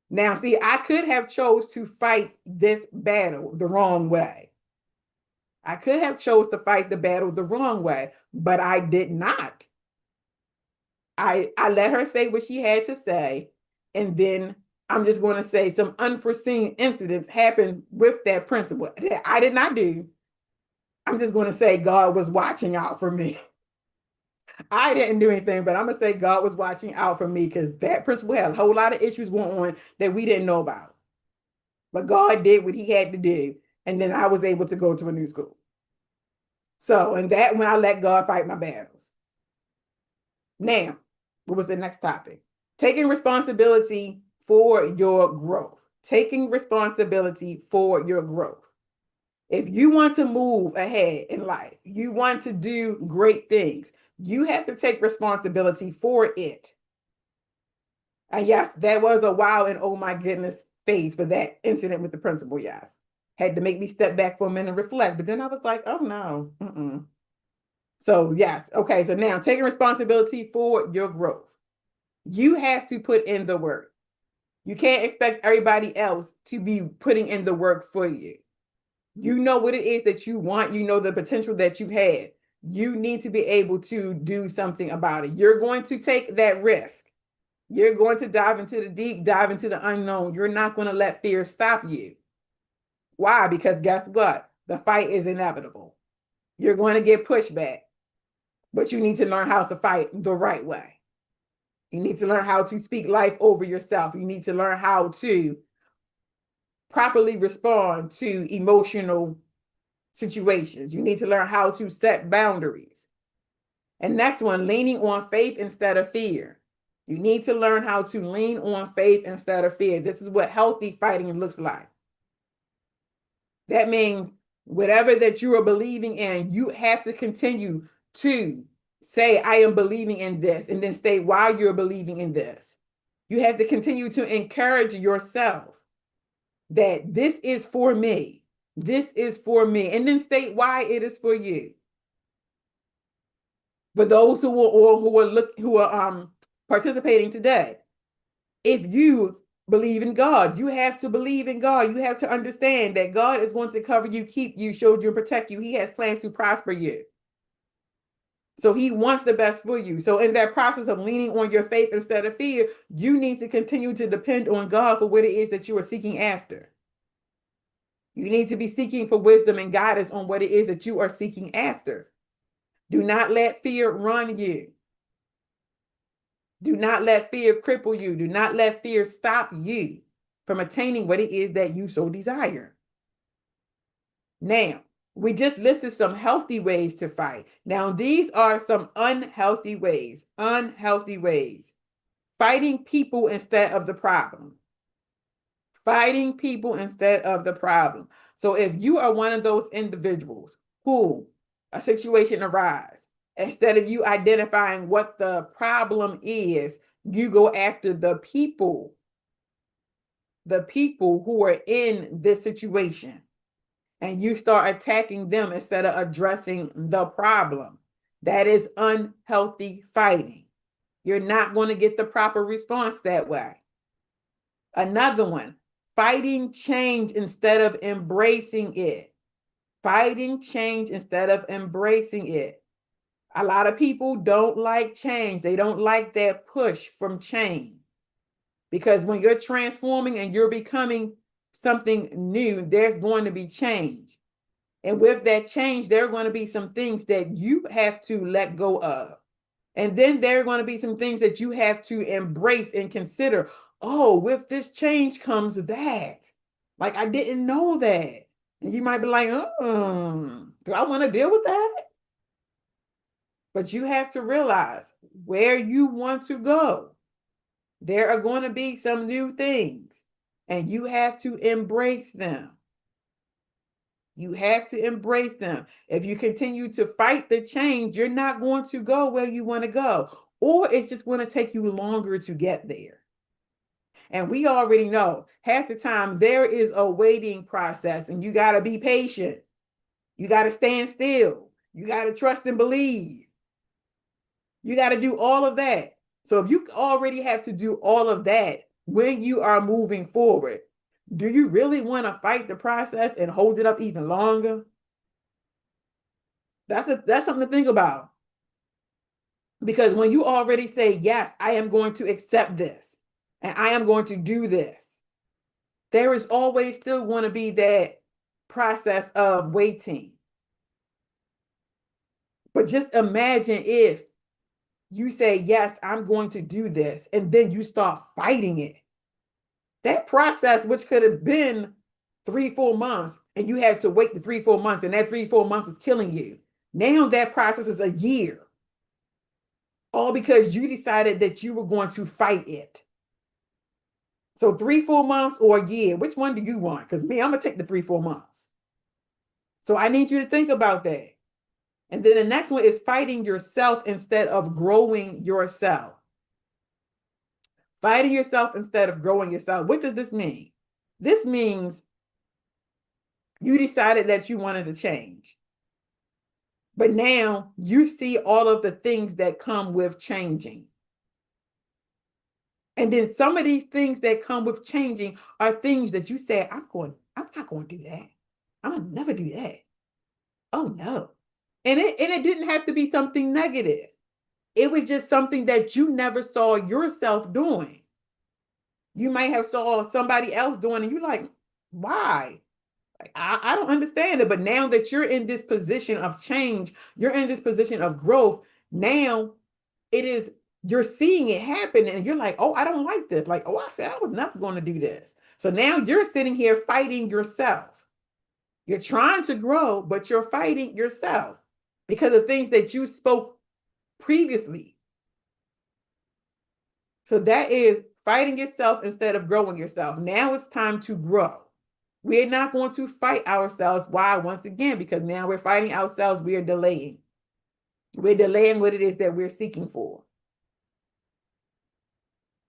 Now, see, I could have chose to fight this battle the wrong way. I could have chose to fight the battle the wrong way, but I did not. I let her say what she had to say, and then I'm just going to say some unforeseen incidents happened with that principal that I did not do. I'm just going to say God was watching out for me. I didn't do anything, but I'm going to say God was watching out for me because that principal had a whole lot of issues going on that we didn't know about. But God did what he had to do, and then I was able to go to a new school. So, and that when I let God fight my battles. Now, what was the next topic? Taking responsibility for your growth. Taking responsibility for your growth. If you want to move ahead in life, you want to do great things, you have to take responsibility for it. And yes, that was a wow and oh my goodness phase for that incident with the principal. Yes. Had to make me step back for a minute and reflect. But then I was like, oh no. So yes. Okay. So now taking responsibility for your growth. You have to put in the work. You can't expect everybody else to be putting in the work for you. You know what it is that you want. You know the potential that you had. You need to be able to do something about it. You're going to take that risk. You're going to dive into the deep, dive into the unknown. You're not going to let fear stop you. Why? Because guess what? The fight is inevitable. You're going to get pushback, but you need to learn how to fight the right way. You need to learn how to speak life over yourself. You need to learn how to properly respond to emotional situations. You need to learn how to set boundaries. And next one, leaning on faith instead of fear. You need to learn how to lean on faith instead of fear. This is what healthy fighting looks like. That means whatever that you are believing in, you have to continue to say, I am believing in this, and then state why you're believing in this. You have to continue to encourage yourself that this is for me. This is for me. And then state why it is for you. For those who are participating today, if you believe in God, you have to believe in God. You have to understand that God is going to cover you, keep you, shield you, and protect you. He has plans to prosper you. So he wants the best for you. So in that process of leaning on your faith instead of fear, you need to continue to depend on God for what it is that you are seeking after. You need to be seeking for wisdom and guidance on what it is that you are seeking after. Do not let fear run you. Do not let fear cripple you. Do not let fear stop you from attaining what it is that you so desire. Now, we just listed some healthy ways to fight. Now, these are some unhealthy ways. Unhealthy ways. Fighting people instead of the problem. Fighting people instead of the problem. So if you are one of those individuals who a situation arises, instead of you identifying what the problem is, you go after the people who are in this situation, and you start attacking them instead of addressing the problem. That is unhealthy fighting. You're not going to get the proper response that way. Another one, fighting change instead of embracing it. Fighting change instead of embracing it. A lot of people don't like change. They don't like that push from change. Because when you're transforming and you're becoming something new, there's going to be change. And with that change, there are going to be some things that you have to let go of. And then there are going to be some things that you have to embrace and consider. Oh, with this change comes that. Like, I didn't know that. And you might be like, do I want to deal with that? But you have to realize where you want to go. There are going to be some new things, and you have to embrace them. You have to embrace them. If you continue to fight the change, you're not going to go where you want to go, or it's just going to take you longer to get there. And we already know half the time there is a waiting process, and you got to be patient. You got to stand still. You got to trust and believe. You got to do all of that. So if you already have to do all of that when you are moving forward, do you really want to fight the process and hold it up even longer? That's something to think about. Because when you already say, yes, I am going to accept this, and I am going to do this, there is always still going to be that process of waiting. But just imagine if you say, yes, I'm going to do this, and then you start fighting it. That process, which could have been 3-4 months, and you had to wait the 3-4 months, and that 3-4 months was killing you. Now that process is a year. All because you decided that you were going to fight it. So 3-4 months or a year, which one do you want? Because me, I'm going to take the 3-4 months. So I need you to think about that. And then the next one is fighting yourself instead of growing yourself. Fighting yourself instead of growing yourself. What does this mean? This means you decided that you wanted to change. But now you see all of the things that come with changing. And then some of these things that come with changing are things that you say, I'm not going to do that. I'm gonna never do that. Oh no. And it didn't have to be something negative. It was just something that you never saw yourself doing. You might have saw somebody else doing, and you're like, why? Like, I don't understand it. But now that you're in this position of change, you're in this position of growth. Now it is, you're seeing it happen, and you're like, oh, I don't like this. Like, oh, I said I was never going to do this. So now you're sitting here fighting yourself. You're trying to grow, but you're fighting yourself because of things that you spoke previously. So that is fighting yourself instead of growing yourself. Now it's time to grow. We're not going to fight ourselves. Why? Once again, because now we're fighting ourselves. We are delaying. We're delaying what it is that we're seeking for.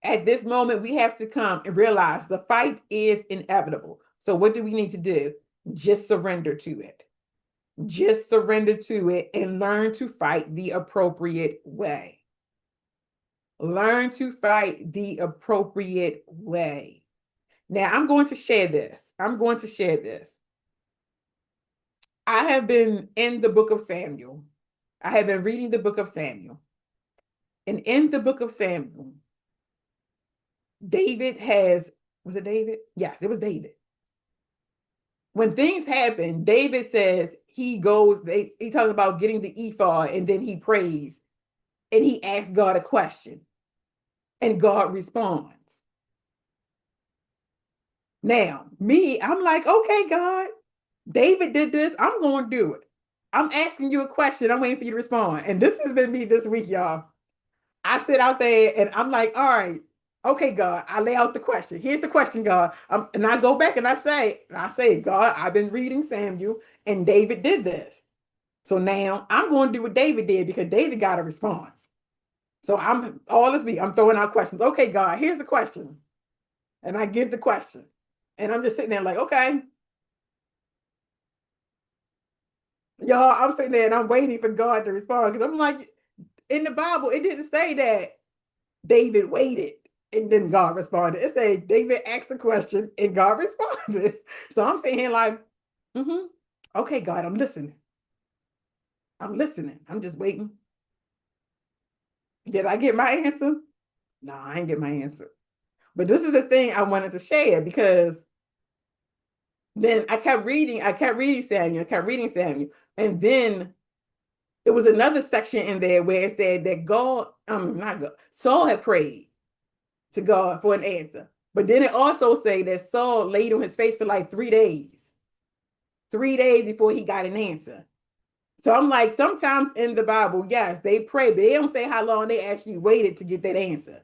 At this moment, we have to come and realize the fight is inevitable. So what do we need to do? Just surrender to it. Just surrender to it and learn to fight the appropriate way. Learn to fight the appropriate way. Now, I'm going to share this. I have been in the book of Samuel. I have been reading the book of Samuel. And in the book of Samuel, was it David? Yes, it was David. When things happen, David says he talks about getting the ephod, and then he prays and he asks God a question and God responds. Now, I'm like, okay, God, David did this. I'm going to do it. I'm asking you a question. I'm waiting for you to respond. And this has been me this week, y'all. I sit out there and I'm like, all right, okay, God, I lay out the question. Here's the question, God. And I go back and I say, God, I've been reading Samuel and David did this. So now I'm going to do what David did because David got a response. So all this week, I'm throwing out questions. Okay, God, here's the question. And I give the question. And I'm just sitting there like, okay. Y'all, I'm sitting there and I'm waiting for God to respond. Because I'm like, in the Bible, it didn't say that David waited and then God responded. It said David asked the question and God responded. So I'm sitting here like, okay, God, I'm listening. I'm just waiting. Did I get my answer? No, I ain't get my answer. But this is the thing I wanted to share because then I kept reading Samuel. And then there was another section in there where it said that Saul had prayed to God for an answer. But then it also say that Saul laid on his face for like 3 days. 3 days before he got an answer. So I'm like, sometimes in the Bible, yes, they pray, but they don't say how long they actually waited to get that answer.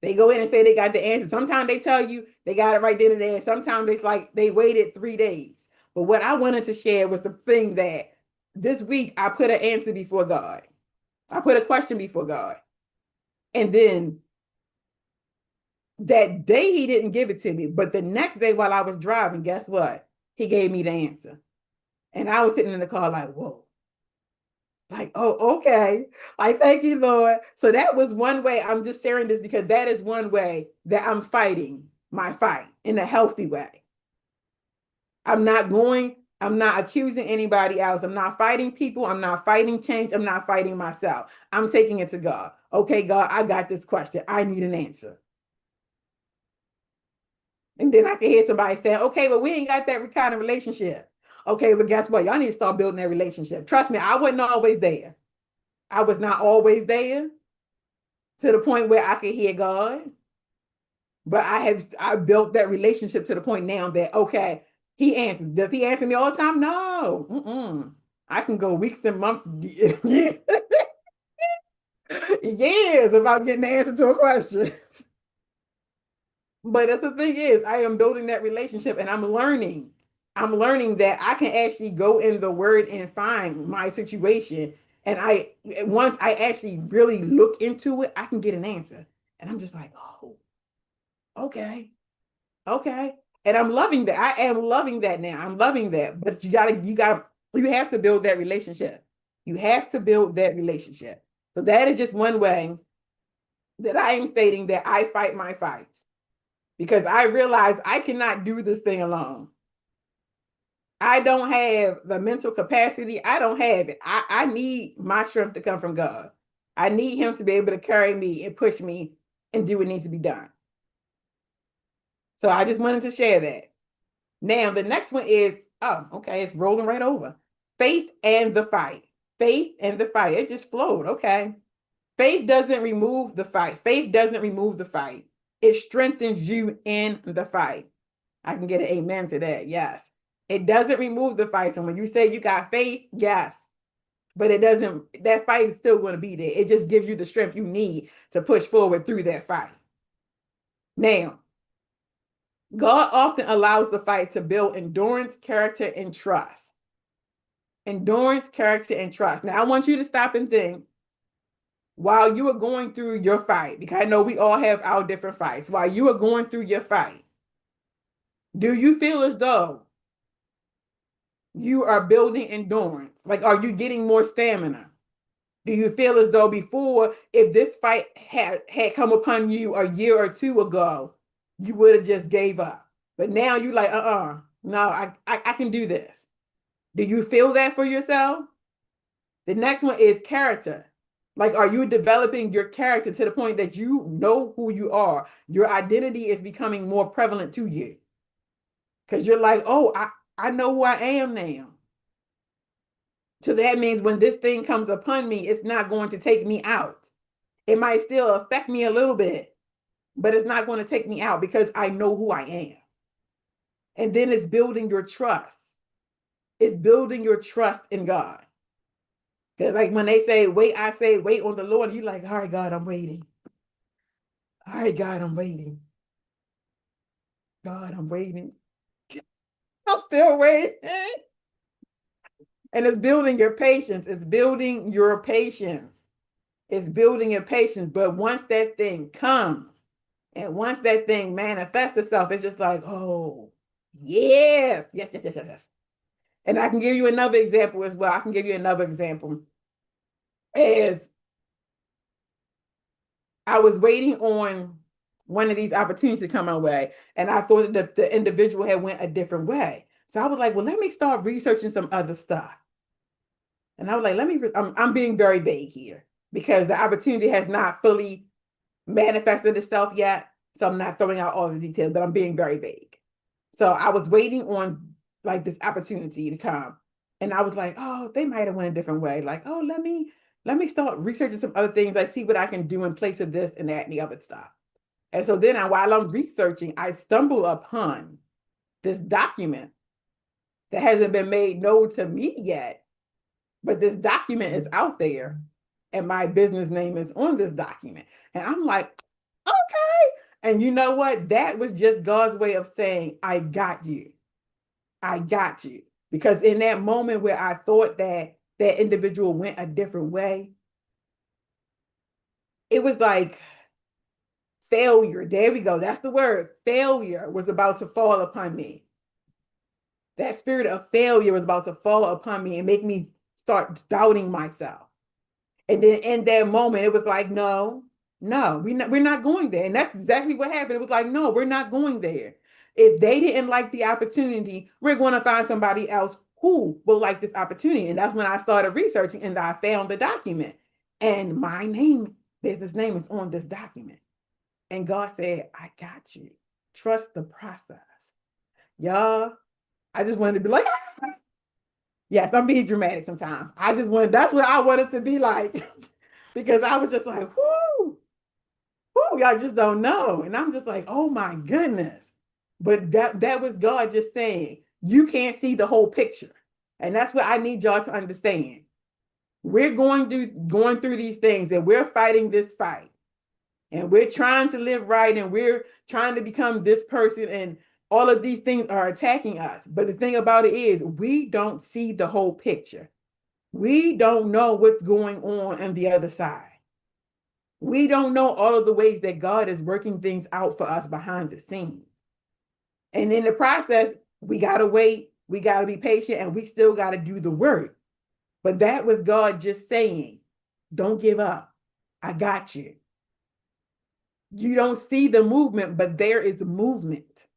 They go in and say they got the answer. Sometimes they tell you they got it right then and there. Sometimes it's like they waited 3 days. But what I wanted to share was the thing that this week I put an answer before God. I put a question before God. And then that day he didn't give it to me. But the next day while I was driving, guess what? He gave me the answer. And I was sitting in the car like, whoa. Like, oh, okay. Like, thank you, Lord. So that was one way. I'm just sharing this because that is one way that I'm fighting my fight in a healthy way. I'm not accusing anybody else. I'm not fighting people. I'm not fighting change. I'm not fighting myself. I'm taking it to God. Okay, God, I got this question. I need an answer. And then I can hear somebody saying, okay, but we ain't got that kind of relationship. Okay, but guess what? Y'all need to start building that relationship. Trust me, I wasn't always there. I was not always there to the point where I could hear God. But I built that relationship to the point now that, okay, he answers. Does he answer me all the time? No. I can go weeks and months, years about getting the answer to a question. But the thing is, I am building that relationship and I'm learning. I'm learning that I can actually go in the word and find my situation. And once I actually really look into it, I can get an answer. And I'm just like, oh, okay. Okay. And I'm loving that. I am loving that now. I'm loving that. But you have to build that relationship. You have to build that relationship. So that is just one way that I am stating that I fight my fights because I realize I cannot do this thing alone. I don't have the mental capacity. I don't have it. I need my strength to come from God. I need him to be able to carry me and push me and do what needs to be done. So I just wanted to share that. Now, the next one is, oh, okay, it's rolling right over. Faith and the fight. Faith and the fight. It just flowed. Okay. Faith doesn't remove the fight. Faith doesn't remove the fight. It strengthens you in the fight. I can get an amen to that. Yes. It doesn't remove the fight. So when you say you got faith, yes. But it doesn't, that fight is still going to be there. It just gives you the strength you need to push forward through that fight. Now, God often allows the fight to build endurance, character, and trust. Endurance, character, and trust. Now, I want you to stop and think while you are going through your fight, because I know we all have our different fights. While you are going through your fight, do you feel as though you are building endurance? Like, are you getting more stamina? Do you feel as though before, if this fight had come upon you a year or two ago, you would have just gave up? But now you like, no, I can do this. Do you feel that for yourself? The next one is character. Like, are you developing your character to the point that you know who you are? Your identity is becoming more prevalent to you. Because you're like, oh, I know who I am now. So that means when this thing comes upon me, it's not going to take me out. It might still affect me a little bit, but it's not going to take me out because I know who I am. And then it's building your trust. It's building your trust in God. Because like when they say, wait, I say, wait on the Lord, you're like, all right, God, I'm waiting. All right, God, I'm waiting. God, I'm waiting. I'm still waiting. And it's building your patience. It's building your patience. It's building your patience. But once that thing comes, and once that thing manifests itself, it's just like, oh, yes, yes, yes, yes, yes, yes. And I can give you another example as well. I can give you another example. As I was waiting on one of these opportunities to come my way, and I thought that the individual had went a different way. So I was like, well, let me start researching some other stuff. And I was like, I'm being very vague here because the opportunity has not fully manifested itself yet. So I'm not throwing out all the details, but I'm being very vague. So I was waiting on like this opportunity to come. And I was like, oh, they might have went a different way. Like, oh, let me start researching some other things. Like see what I can do in place of this and that and the other stuff. And so then while I'm researching, I stumble upon this document that hasn't been made known to me yet, but this document is out there and my business name is on this document. And I'm like, okay. And you know what? That was just God's way of saying, I got you. I got you. Because in that moment where I thought that that individual went a different way, it was like failure. There we go. That's the word. Failure was about to fall upon me. That spirit of failure was about to fall upon me and make me start doubting myself. And then in that moment, it was like, no, we're not going there. And that's exactly what happened. It was like, no, we're not going there. If they didn't like the opportunity, we're going to find somebody else who will like this opportunity. And that's when I started researching and I found the document. And my name, business name is on this document. And God said, I got you. Trust the process. Y'all, I just wanted to be like, yes, I'm being dramatic sometimes. That's what I wanted to be like. Because I was just like, whoo, whoo, y'all just don't know. And I'm just like, oh my goodness. But that was God just saying, you can't see the whole picture. And that's what I need y'all to understand. We're going through these things and we're fighting this fight. And we're trying to live right and we're trying to become this person and all of these things are attacking us. But the thing about it is we don't see the whole picture. We don't know what's going on the other side. We don't know all of the ways that God is working things out for us behind the scenes. And in the process, we got to wait, we got to be patient, and we still got to do the work. But that was God just saying, don't give up. I got you. You don't see the movement, but there is movement.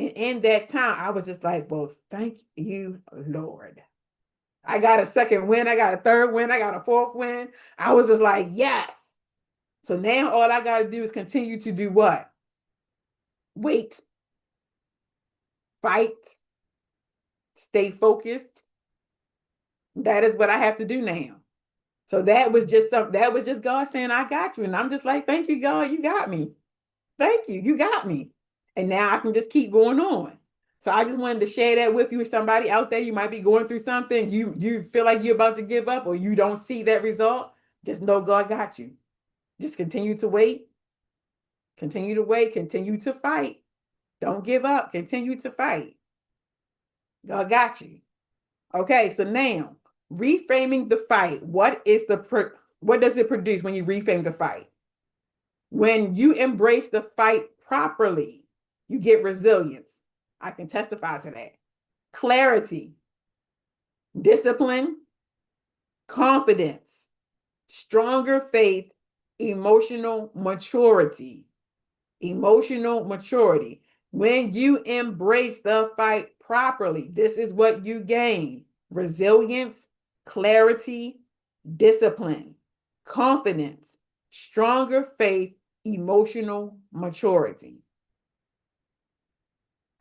And in that time, I was just like, well, thank you, Lord. I got a second win. I got a third win. I got a fourth win. I was just like, yes. So now all I got to do is continue to do what? Wait, fight, stay focused. That is what I have to do now. So that was just God saying, I got you. And I'm just like, thank you, God, you got me. Thank you, you got me. And now I can just keep going on. So I just wanted to share that with you. Somebody out there, you might be going through something. You feel like you're about to give up or you don't see that result. Just know God got you. Just continue to wait. Continue to wait. Continue to fight. Don't give up. Continue to fight. God got you. Okay, so now reframing the fight. What does it produce when you reframe the fight? When you embrace the fight properly, you get resilience. I can testify to that. Clarity, discipline, confidence, stronger faith, emotional maturity. Emotional maturity. When you embrace the fight properly, this is what you gain: resilience, clarity, discipline, confidence, stronger faith, emotional maturity.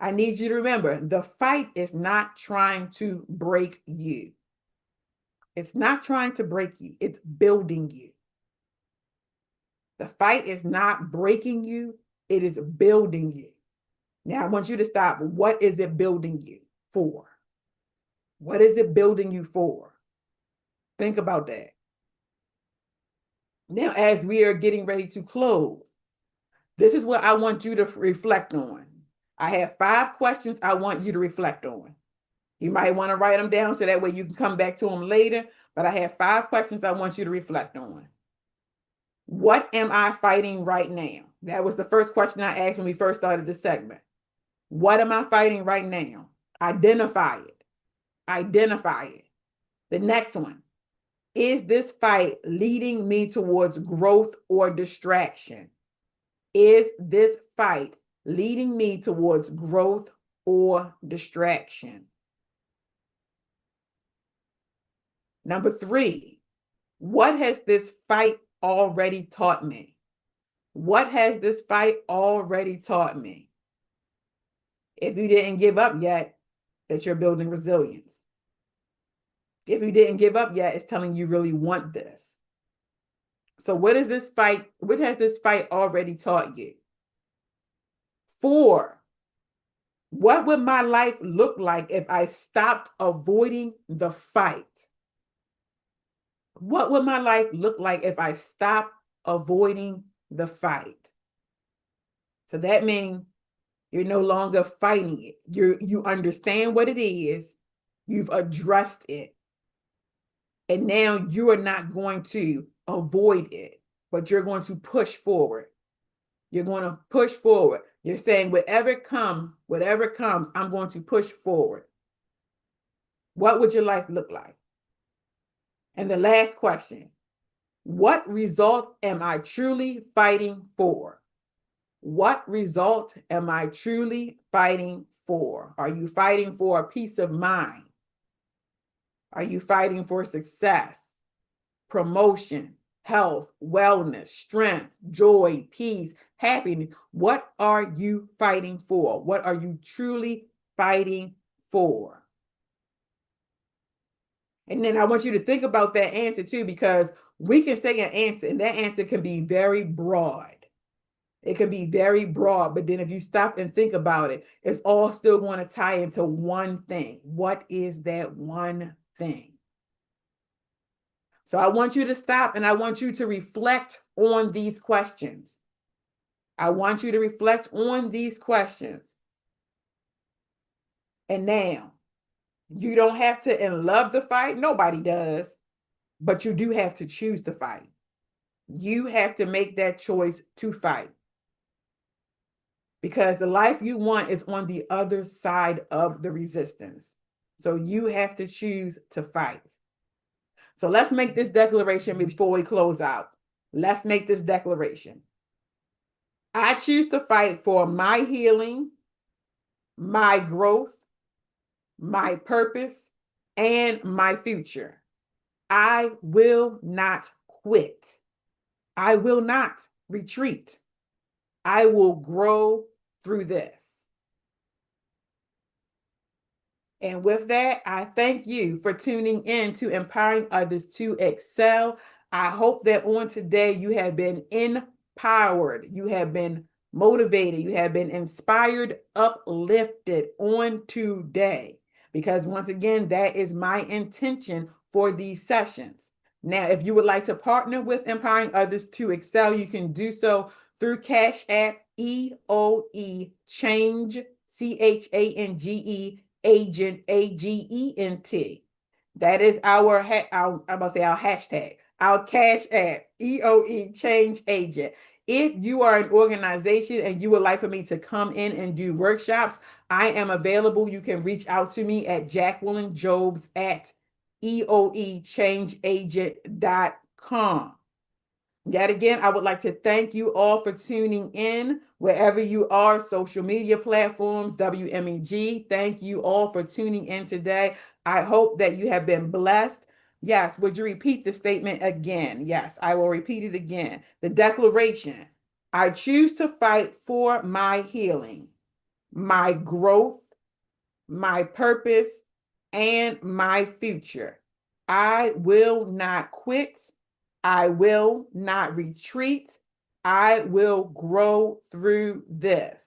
I need you to remember, the fight is not trying to break you. It's not trying to break you. It's building you. The fight is not breaking you. It is building you. Now, I want you to stop. What is it building you for? What is it building you for? Think about that. Now, as we are getting ready to close, this is what I want you to reflect on. I have 5 questions I want you to reflect on. You might want to write them down so that way you can come back to them later, but I have 5 questions I want you to reflect on. What am I fighting right now? That was the first question I asked when we first started this segment. What am I fighting right now? Identify it. Identify it. The next one. Is this fight leading me towards growth or distraction? Is this fight leading me towards growth or distraction? Number 3, what has this fight already taught me? What has this fight already taught me? If you didn't give up yet, that you're building resilience. If you didn't give up yet, it's telling you really want this. So what has this fight already taught you? 4, what would my life look like if I stopped avoiding the fight? What would my life look like if I stopped avoiding the fight? So that means you're no longer fighting it. You understand what it is. You've addressed it. And now you are not going to avoid it, but you're going to push forward. You're going to push forward. You're saying whatever comes, I'm going to push forward. What would your life look like? And the last question, what result am I truly fighting for? What result am I truly fighting for? Are you fighting for a peace of mind? Are you fighting for success, promotion, health, wellness, strength, joy, peace, happiness? What are you fighting for? What are you truly fighting for? And then I want you to think about that answer too, because we can say an answer and that answer can be very broad. It can be very broad, but then if you stop and think about it, it's all still going to tie into one thing. What is that one thing? So I want you to stop and I want you to reflect on these questions. I want you to reflect on these questions. And now, you don't have to love the fight. Nobody does. But you do have to choose to fight. You have to make that choice to fight. Because the life you want is on the other side of the resistance. So you have to choose to fight. So let's make this declaration before we close out. Let's make this declaration. I choose to fight for my healing, my growth, my purpose, and my future. I will not quit. I will not retreat. I will grow through this. And with that, I thank you for tuning in to Empowering Others to Excel. I hope that on today you have been empowered, you have been motivated, you have been inspired, uplifted on today. Because once again, that is my intention for these sessions. Now, if you would like to partner with Empowering Others to Excel, you can do so through Cash App EOE Change, CHANGE Agent, AGENT. That is our, I'm going to say our hashtag, our Cash App, EOE Change Agent. If you are an organization and you would like for me to come in and do workshops, I am available. You can reach out to me at jacquelinejobs at EOEchangeagent.com. Yet again, I would like to thank you all for tuning in wherever you are, social media platforms, WMEG. Thank you all for tuning in today. I hope that you have been blessed. Yes, would you repeat the statement again? Yes, I will repeat it again. The declaration: I choose to fight for my healing, my growth, my purpose, and my future. I will not quit. I will not retreat. I will grow through this.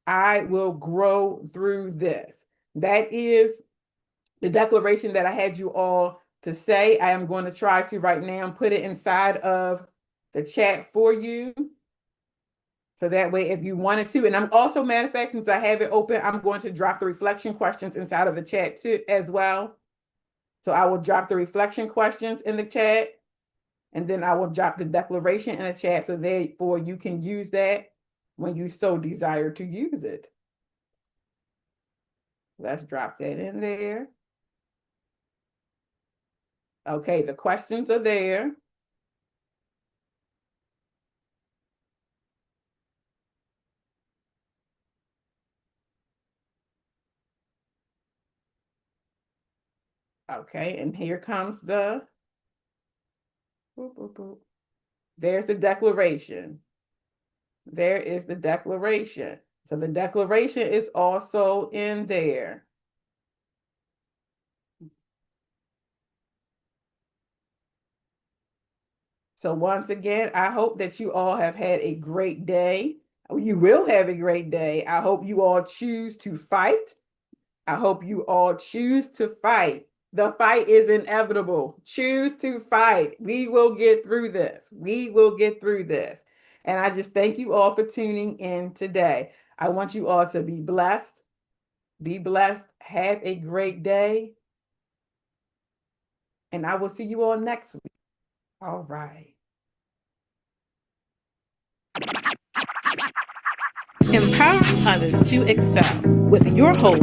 I will grow through this. That is the declaration that I had you all to say. I am going to try to right now put it inside of the chat for you. So that way, if you wanted to, and I'm also, matter of fact, since I have it open, I'm going to drop the reflection questions inside of the chat too, as well. So I will drop the reflection questions in the chat, and then I will drop the declaration in the chat so therefore you can use that when you so desire to use it. Let's drop that in there. Okay, the questions are there. Okay, and here comes the, boop, boop, boop. There's the declaration. There is the declaration. So the declaration is also in there. So once again, I hope that you all have had a great day. You will have a great day. I hope you all choose to fight. I hope you all choose to fight. The fight is inevitable. Choose to fight. We will get through this. We will get through this. And I just thank you all for tuning in today. I want you all to be blessed. Be blessed. Have a great day. And I will see you all next week. All right. Empowering others to excel with your host,